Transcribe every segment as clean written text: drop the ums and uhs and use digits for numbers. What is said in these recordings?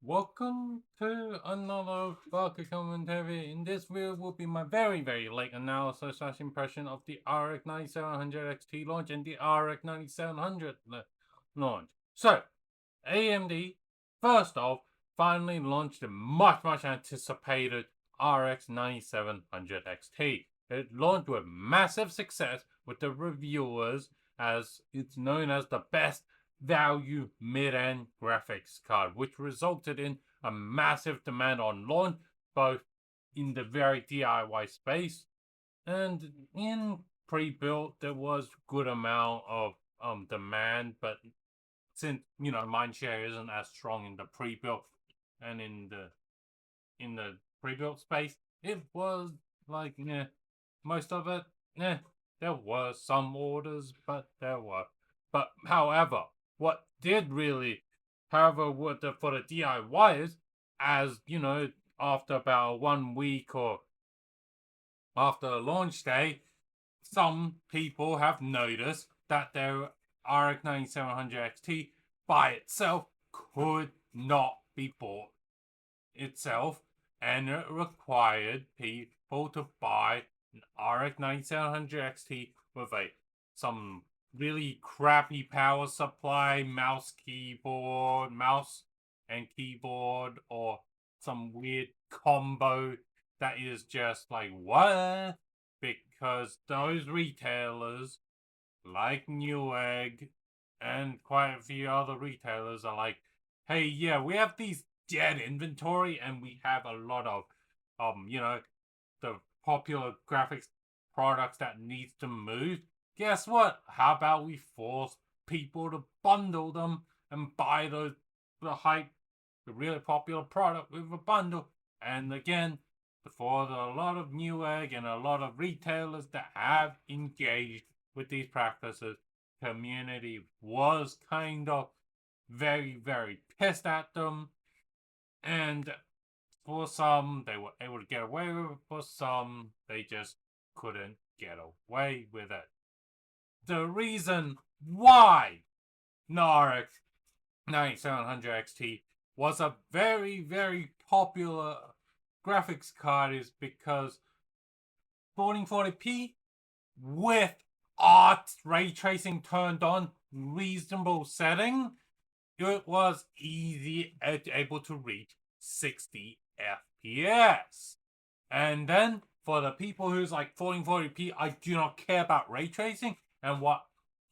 Welcome to another Baka commentary. In this video will be my very late analysis / impression of the RX 9700 XT launch and the RX 9700 launch. So, AMD, first off, finally launched the much anticipated RX 9700 XT. It launched with massive success with the reviewers, as it's known as the best value mid-end graphics card, which resulted in a massive demand on launch, both in the very DIY space and in pre-built. There was good amount of demand, but since mindshare isn't as strong in the pre-built and in the pre-built space, it was like most of it. There were some orders, but there were. But however, what did really, however, for the DIYers, as after about 1 week or after launch day, some people have noticed that their RX 9700 XT by itself could not be bought itself, and it required people to buy an RX 9700 XT with some really crappy power supply, mouse and keyboard, or some weird combo that is just like, what? Because those retailers, like Newegg and quite a few other retailers, are like, hey, yeah, we have these dead inventory and we have a lot of, the popular graphics products that needs to move. Guess what? How about we force people to bundle them and buy the really popular product with a bundle? And again, for a lot of Newegg and a lot of retailers that have engaged with these practices, community was kind of very pissed at them. And for some, they were able to get away with it. For some, they just couldn't get away with it. The reason why RX 9700 XT was a very popular graphics card is because 1440p with art ray tracing turned on, reasonable setting, it was able to reach 60 FPS. And then for the people who's like 1440p, I do not care about ray tracing and what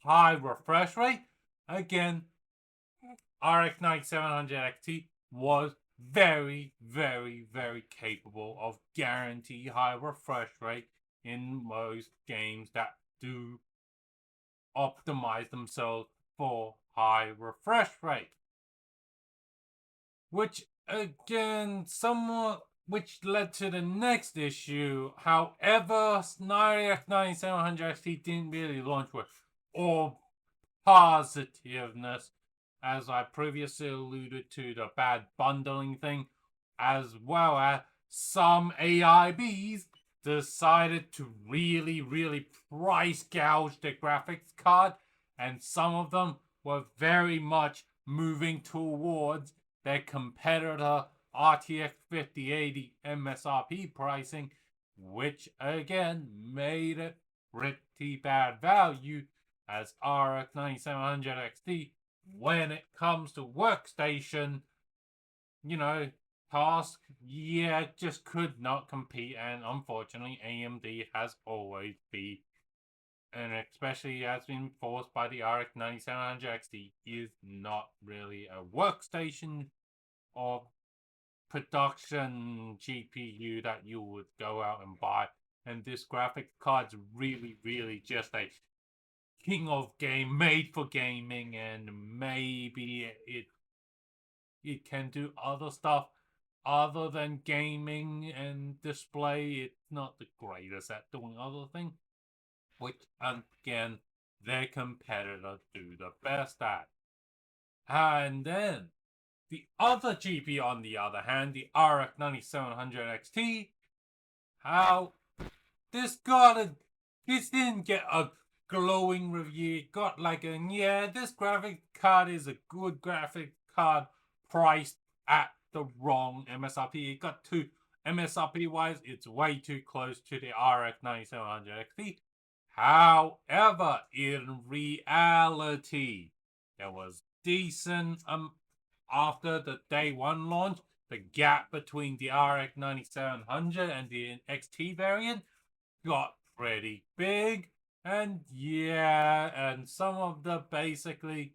high refresh rate. Again, RX 9700 XT was very capable of guaranteed high refresh rate in most games that do optimize themselves for high refresh rate. Which again, which led to the next issue. However, RX 9700 XT didn't really launch with all positiveness, as I previously alluded to the bad bundling thing, as well as some AIBs decided to really price gouge the graphics card, and some of them were very much moving towards their competitor RTX 5080 MSRP pricing, which again made it pretty bad value, as RX 9700 XT, when it comes to workstation, task, just could not compete. And unfortunately, AMD has always been, and especially has been forced by the RX 9700 XT, is not really a workstation or production GPU that you would go out and buy. And this graphics card's really just a king of game, made for gaming, and maybe it can do other stuff other than gaming and display. It's not the greatest at doing other things, which again their competitors do the best at. And then the other GPU, on the other hand, the RX 9700 XT, how this didn't get a glowing review. It got like this graphic card is a good graphic card priced at the wrong MSRP. It got too MSRP wise, it's way too close to the RX 9700 XT. However, in reality, there was decent after the day one launch. The gap between the RX 9700 and the XT variant got pretty big. And yeah, and some of the basically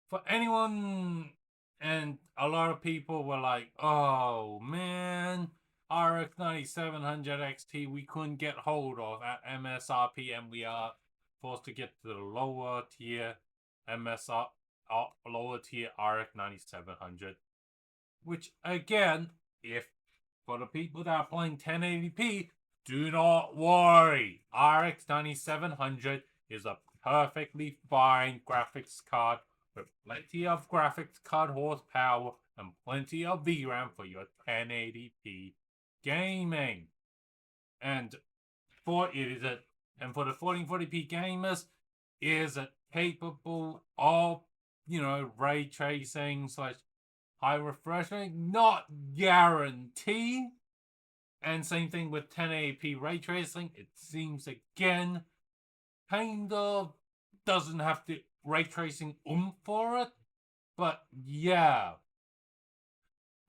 for anyone, and a lot of people were like, oh man, RX 9700 XT we couldn't get hold of at MSRP, and we are forced to get to the lower tier MSR, lower tier RX 9700. Which again, if for the people that are playing 1080p, do not worry. RX 9700 is a perfectly fine graphics card with plenty of graphics card horsepower and plenty of VRAM for your 1080p gaming. And for the 1440p gamers, is it capable of, ray tracing slash high refresh rate? Not guarantee. And same thing with 1080p ray tracing. It seems again kind of doesn't have the ray tracing for it. But yeah.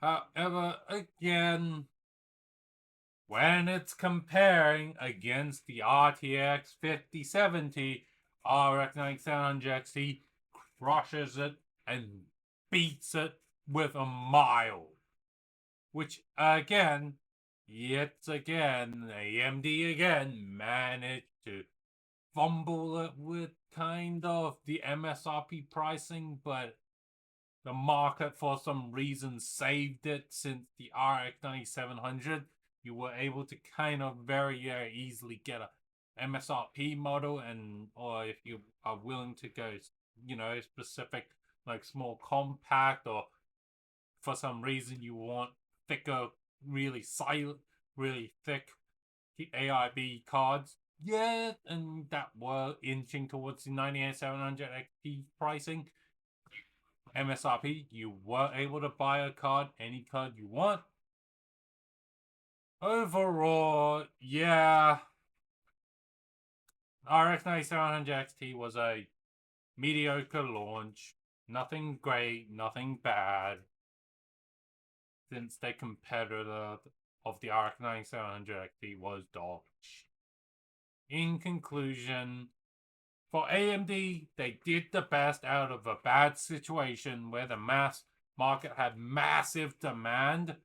However, again, when it's comparing against the RTX 5070, RX 9700 XT crushes it and beats it with a mile. Which again, yet again, AMD again managed to fumble it with kind of the MSRP pricing, but the market for some reason saved it. Since the RX 9700, you were able to kind of very, very easily get a MSRP model, and or if you are willing to go, specific like small compact, or for some reason you want thicker, really silent, really thick AIB cards, yeah, and that were inching towards the 98700 XT pricing. MSRP, you were able to buy a card, any card you want. Overall, yeah, RX 9700 XT was a mediocre launch. Nothing great, nothing bad. Since their competitor of the RX 9700 XT was dog. In conclusion, for AMD, they did the best out of a bad situation where the mass market had massive demand,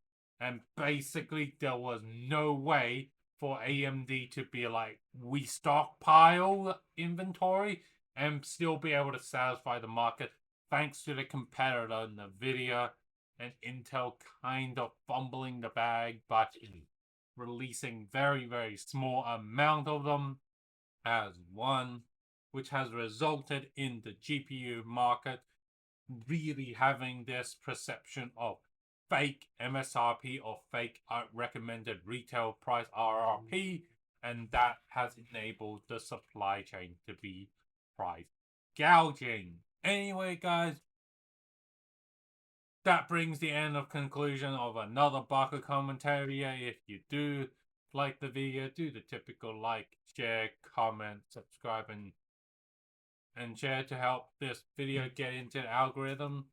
and basically there was no way for AMD to be like, we stockpile inventory and still be able to satisfy the market, thanks to the competitor, Nvidia and Intel kind of fumbling the bag, but releasing very, very small amount of them as one, which has resulted in the GPU market really having this perception of fake MSRP or fake recommended retail price RRP, and that has enabled the supply chain to be price gouging. Anyway, guys, that brings the end of conclusion of another Baka commentary. If you do like the video, do the typical like, share, comment, subscribe, and share to help this video get into the algorithm.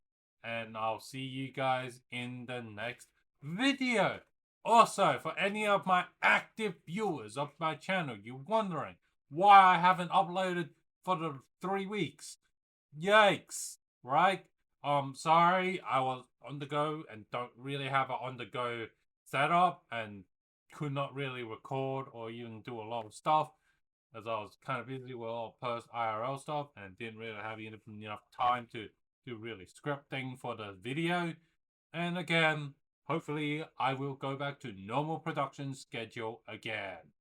And I'll see you guys in the next video. Also, for any of my active viewers of my channel, you're wondering why I haven't uploaded for the 3 weeks. Yikes, right? Sorry, I was on the go and don't really have an on the go setup and could not really record or even do a lot of stuff, as I was kind of busy with all post IRL stuff and didn't really have enough time to do really scripting for the video. And again, hopefully I will go back to normal production schedule again.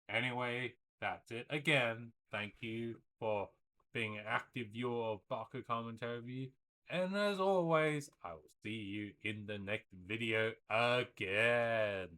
Anyway, that's it again. Thank you for being an active viewer of Baka Commentary Review. And as always, I will see you in the next video again.